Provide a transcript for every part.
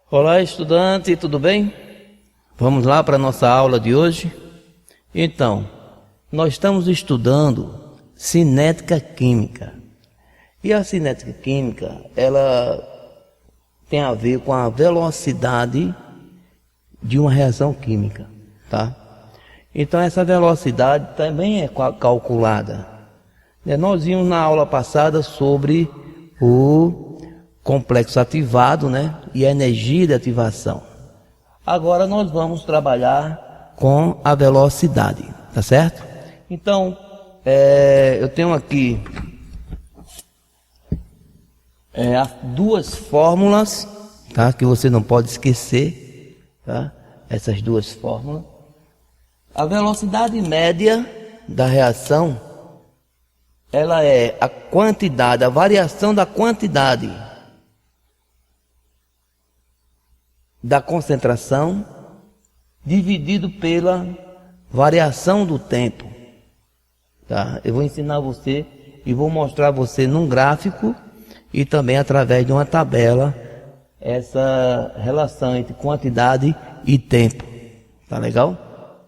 Olá, estudante, tudo bem? Vamos lá para a nossa aula de hoje? Então, nós estamos estudando cinética química. E a cinética química, ela tem a ver com a velocidade de uma reação química, tá? Então, essa velocidade também é calculada. Nós vimos na aula passada sobre o complexo ativado, e a energia de ativação. Agora nós vamos trabalhar com a velocidade, tá certo? Então, eu tenho aqui as duas fórmulas, tá? Que você não pode esquecer, tá? Essas duas fórmulas. A velocidade média da reação, ela é a quantidade, a variação da quantidade da concentração dividido pela variação do tempo, tá? Eu vou ensinar você e vou mostrar você num gráfico e também através de uma tabela essa relação entre quantidade e tempo, tá legal?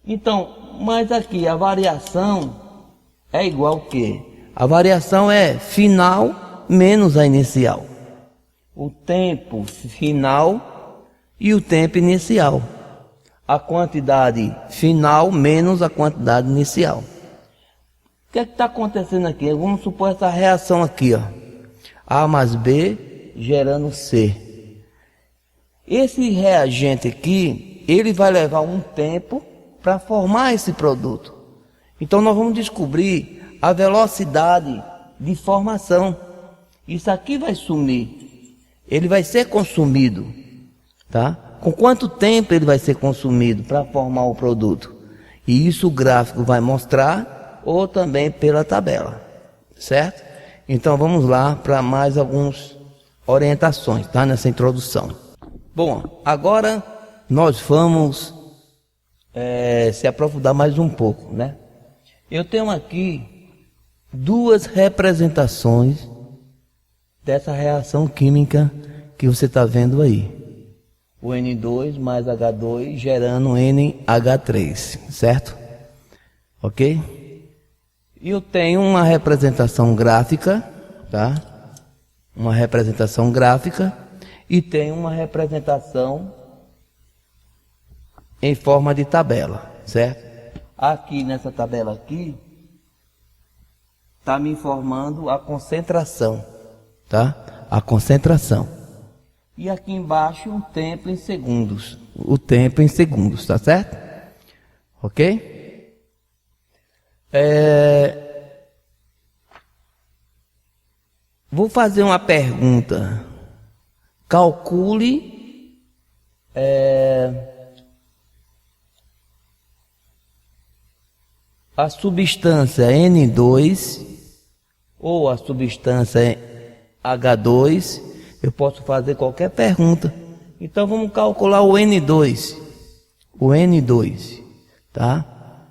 Então, mas aqui a variação é igual o quê? A variação é final menos a inicial. O tempo final e o tempo inicial. A quantidade final menos a quantidade inicial. O que é que está acontecendo aqui? Vamos supor essa reação aqui, ó. A mais B gerando C. Esse reagente aqui, ele vai levar um tempo para formar esse produto. Então nós vamos descobrir a velocidade de formação. Isso aqui vai sumir. Ele vai ser consumido. Tá? Com quanto tempo ele vai ser consumido para formar o produto? E isso o gráfico vai mostrar, ou também pela tabela, certo? Então vamos lá para mais algumas orientações, tá? Nessa introdução. Bom, agora nós vamos se aprofundar mais um pouco, Eu tenho aqui duas representações dessa reação química que você está vendo aí. O N2 mais H2 gerando NH3, certo? Ok? E eu tenho uma representação gráfica, tá? Uma representação gráfica e tenho uma representação em forma de tabela, certo? Aqui nessa tabela aqui está me informando a concentração, tá? A concentração. E aqui embaixo o tempo em segundos. O tempo em segundos, tá certo? Ok? Vou fazer uma pergunta. Calcule a substância N2 ou a substância H2. Eu posso fazer qualquer pergunta. Então vamos calcular o N2. O N2, tá?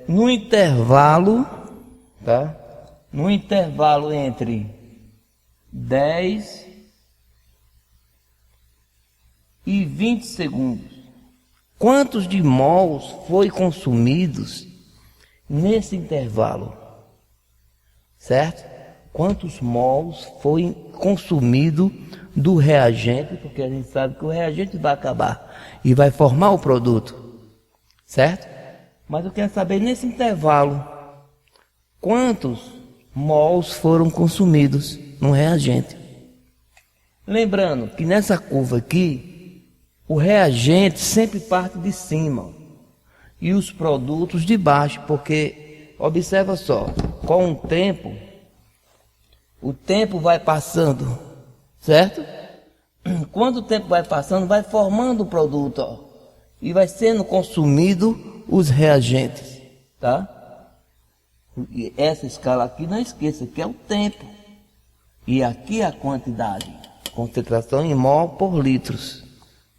No intervalo, tá? No intervalo entre 10 e 20 segundos. Quantos de mols foi consumidos nesse intervalo? Certo? Quantos mols foi consumido do reagente, porque a gente sabe que o reagente vai acabar e vai formar o produto, certo? Mas eu quero saber nesse intervalo, quantos mols foram consumidos no reagente. Lembrando que nessa curva aqui, o reagente sempre parte de cima e os produtos de baixo, porque, observa só, com o tempo vai passando, certo? Quando o tempo vai passando, vai formando o produto, ó, e vai sendo consumido os reagentes, tá? E essa escala aqui, não esqueça que é o tempo. E aqui é a quantidade, concentração em mol por litros,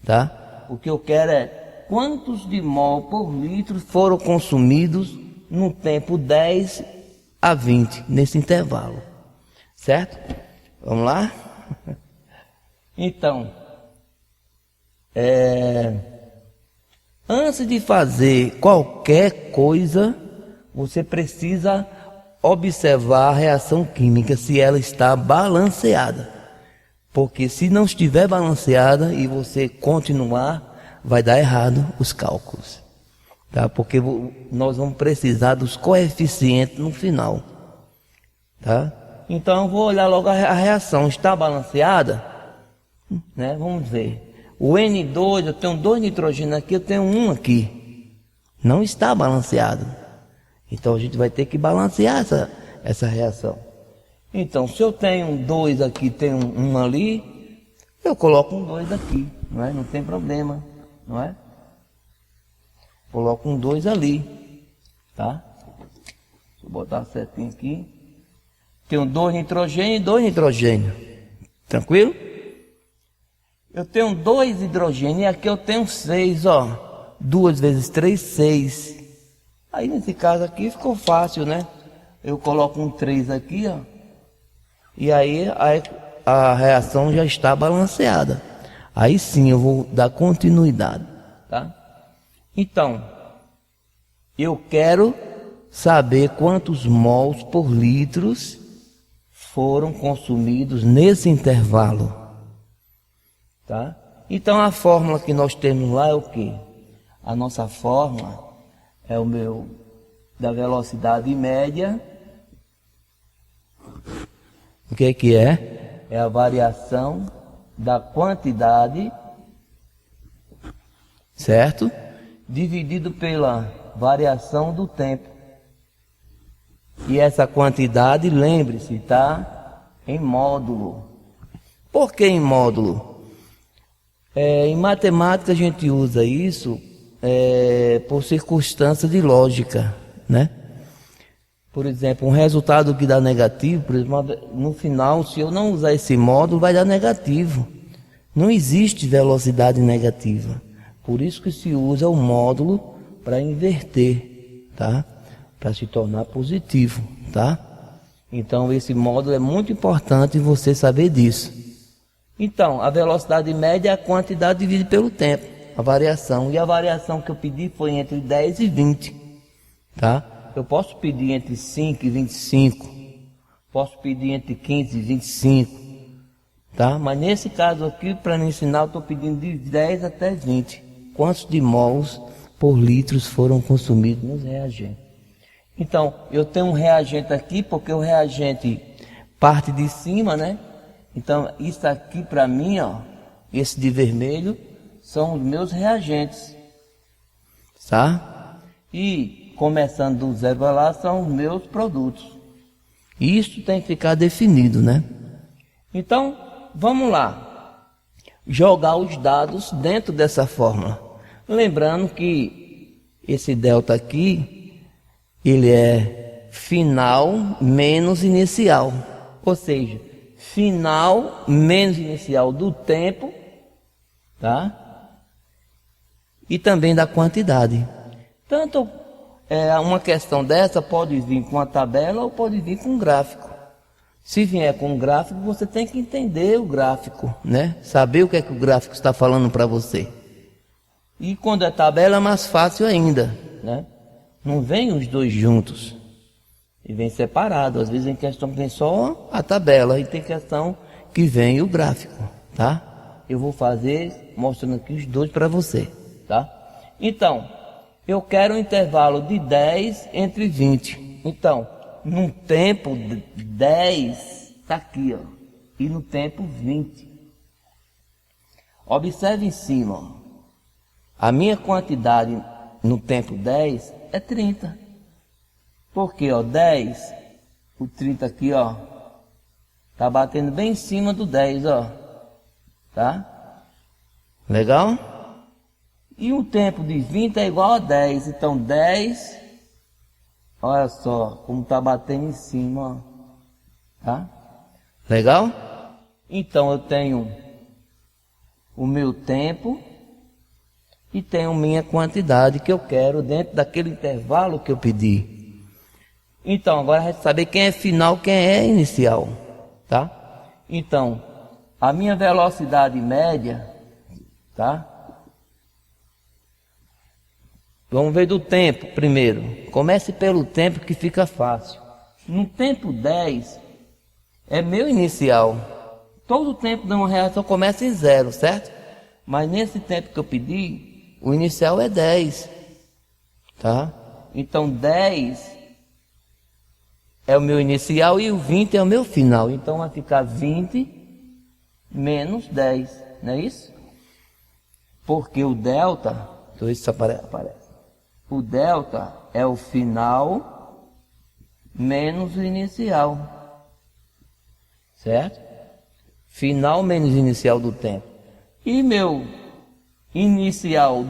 tá? O que eu quero é quantos de mol por litro foram consumidos no tempo 10 a 20, nesse intervalo. Certo? Vamos lá? Então, antes de fazer qualquer coisa, você precisa observar a reação química, se ela está balanceada. Porque se não estiver balanceada e você continuar, vai dar errado os cálculos. Tá? Porque nós vamos precisar dos coeficientes no final. Tá? Então eu vou olhar logo a reação. Está balanceada? Né? Vamos ver. O N2, eu tenho 2 nitrogênios aqui, eu tenho 1 aqui. Não está balanceado. Então a gente vai ter que balancear essa reação. Então, se eu tenho 2 aqui, tenho 1 ali, eu coloco um 2 aqui, não é? Não tem problema, não é? Coloco um 2 ali, tá? Deixa eu botar certinho aqui. Tenho 2 nitrogênio e 2 nitrogênio. Tranquilo? Eu tenho 2 hidrogênio e aqui eu tenho 6, ó. 2 vezes 3, 6. Aí nesse caso aqui ficou fácil, né? Eu coloco um 3 aqui, ó. E aí a reação já está balanceada. Aí sim eu vou dar continuidade, tá? Então, eu quero saber quantos mols por litros foram consumidos nesse intervalo, tá? Então a fórmula que nós temos lá é o quê? A nossa fórmula é da velocidade média. O que é? É a variação da quantidade, certo? Dividido pela variação do tempo. E essa quantidade, lembre-se, está em módulo. Por que em módulo? Em matemática a gente usa isso por circunstância de lógica, né? Por exemplo, um resultado que dá negativo, por exemplo, no final, se eu não usar esse módulo, vai dar negativo. Não existe velocidade negativa. Por isso que se usa o módulo para inverter, tá? Para se tornar positivo, tá? Então, esse módulo é muito importante você saber disso. Então, a velocidade média é a quantidade dividida pelo tempo, a variação. E a variação que eu pedi foi entre 10 e 20, tá? Eu posso pedir entre 5 e 25, posso pedir entre 15 e 25, tá? Mas nesse caso aqui, para me ensinar, eu estou pedindo de 10 até 20. Quantos de mols por litros foram consumidos nos reagentes? Então, eu tenho um reagente aqui, porque o reagente parte de cima, né? Então, isso aqui para mim, ó, esse de vermelho, são os meus reagentes, tá? E começando do zero a lá, são os meus produtos. Isso tem que ficar definido, né? Então, vamos lá. Jogar os dados dentro dessa fórmula. Lembrando que esse delta aqui, ele é final menos inicial. Ou seja, final menos inicial do tempo, tá? E também da quantidade. Tanto uma questão dessa pode vir com a tabela ou pode vir com um gráfico. Se vier com um gráfico, você tem que entender o gráfico, né? Saber o que é que o gráfico está falando para você. E quando é tabela é mais fácil ainda, né? Não vem os dois juntos. E vem separado. Às vezes tem questão que vem só a tabela e tem questão que vem o gráfico, tá? Eu vou fazer mostrando aqui os dois para você, tá? Então, eu quero um intervalo de 10 entre 20. Então, no tempo 10, está aqui, ó. E no tempo 20. Observe em cima, ó. A minha quantidade no tempo 10 é 30. Porque, ó, 10, o 30 aqui, ó, tá batendo bem em cima do 10, ó. Tá? Legal? E o tempo de 20 é igual a 10. Então 10, olha só como está batendo em cima, ó. Tá? Legal? Então eu tenho o meu tempo e tenho minha quantidade que eu quero dentro daquele intervalo que eu pedi. Então agora a gente saber quem é final, quem é inicial, tá? Então a minha velocidade média, tá? Vamos ver do tempo primeiro. Comece pelo tempo que fica fácil. No tempo 10 é meu inicial. Todo o tempo de uma reação começa em 0, certo? Mas nesse tempo que eu pedi, o inicial é 10, tá? Então 10 é o meu inicial e o 20 é o meu final. Então vai ficar 20 menos 10, não é isso? Porque o delta, então isso aparece. O delta é o final menos o inicial, certo? Final menos inicial do tempo. E meu inicial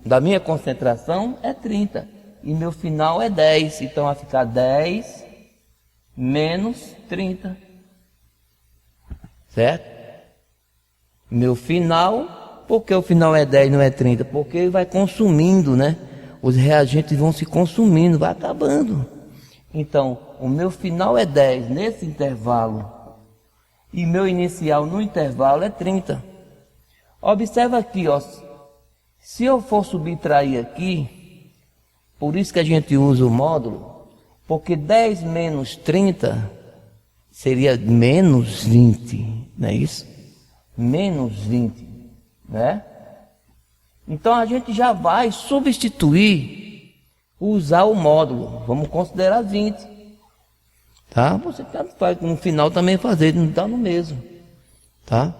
da minha concentração é 30. E meu final é 10. Então vai ficar 10 menos 30. Certo? Meu final, por que o final é 10 não é 30? Porque vai consumindo, né? Os reagentes vão se consumindo, vai acabando. Então, o meu final é 10 nesse intervalo. E meu inicial no intervalo é 30. Observa aqui, ó. Se eu for subtrair aqui, por isso que a gente usa o módulo, porque 10 menos 30 seria menos 20, não é isso? Menos 20, né? Então a gente já vai substituir, usar o módulo. Vamos considerar 20. Tá? Você faz no final também fazer, não está no mesmo. Tá?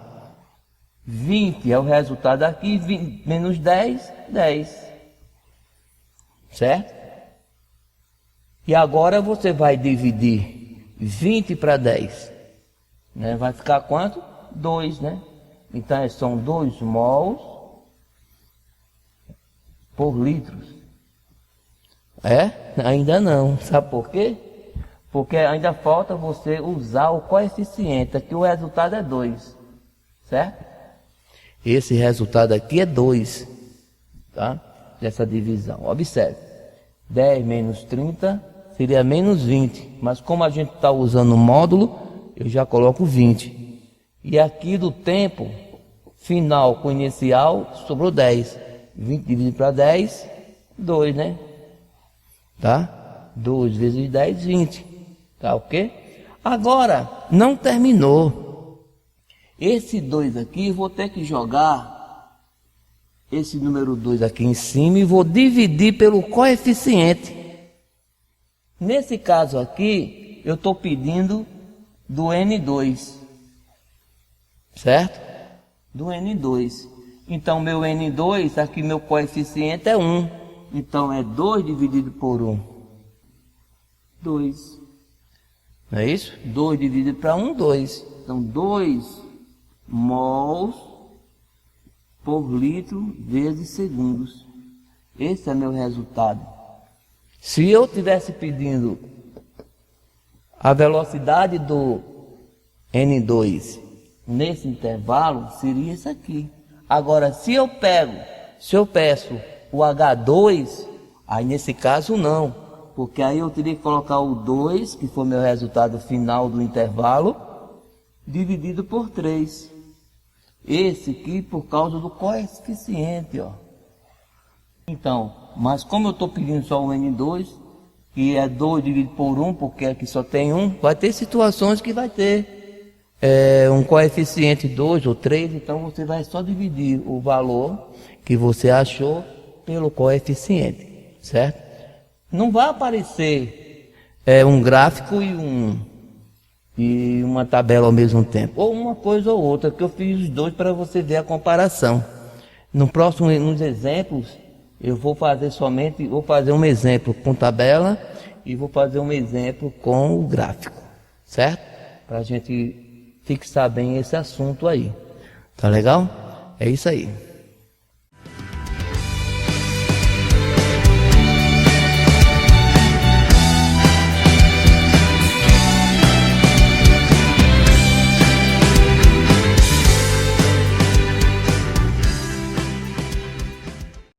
20 é o resultado aqui, 20 menos 10, 10. Certo? E agora você vai dividir 20 para 10. Né? Vai ficar quanto? 2, né? Então são 2 mols por litros. É? Ainda não. Sabe por quê? Porque ainda falta você usar o coeficiente. Aqui o resultado é 2. Certo? Esse resultado aqui é 2. Tá? Dessa divisão. Observe. 10 menos 30 seria menos 20. Mas como a gente está usando o módulo, eu já coloco 20. E aqui do tempo final com inicial sobrou 10. 20 dividido para 10, 2, né? Tá? 2 vezes 10, 20. Tá ok? Agora, não terminou. Esse 2 aqui, vou ter que jogar esse número 2 aqui em cima e vou dividir pelo coeficiente. Nesse caso aqui, eu estou pedindo do N2. Certo? Do N2. Então, meu N2, aqui meu coeficiente é 1. Então, é 2 dividido por 1. 2. Não é isso? 2 dividido para 1, 2. Então, 2 mols por litro vezes segundos. Esse é meu resultado. Se eu tivesse pedindo a velocidade do N2 nesse intervalo, seria isso aqui. Agora, se eu peço o H2, aí nesse caso não, porque aí eu teria que colocar o 2, que foi meu resultado final do intervalo, dividido por 3. Esse aqui por causa do coeficiente, ó. Então, mas como eu estou pedindo só o N2, que é 2 dividido por 1, porque aqui só tem 1, vai ter situações que vai ter um coeficiente 2 ou 3, então você vai só dividir o valor que você achou pelo coeficiente, certo? Não vai aparecer um gráfico e uma tabela ao mesmo tempo, ou uma coisa ou outra, que eu fiz os dois para você ver a comparação. Nos exemplos, eu vou fazer um exemplo com tabela e vou fazer um exemplo com o gráfico, certo? Para a gente fixar bem esse assunto aí. Tá legal? É isso aí.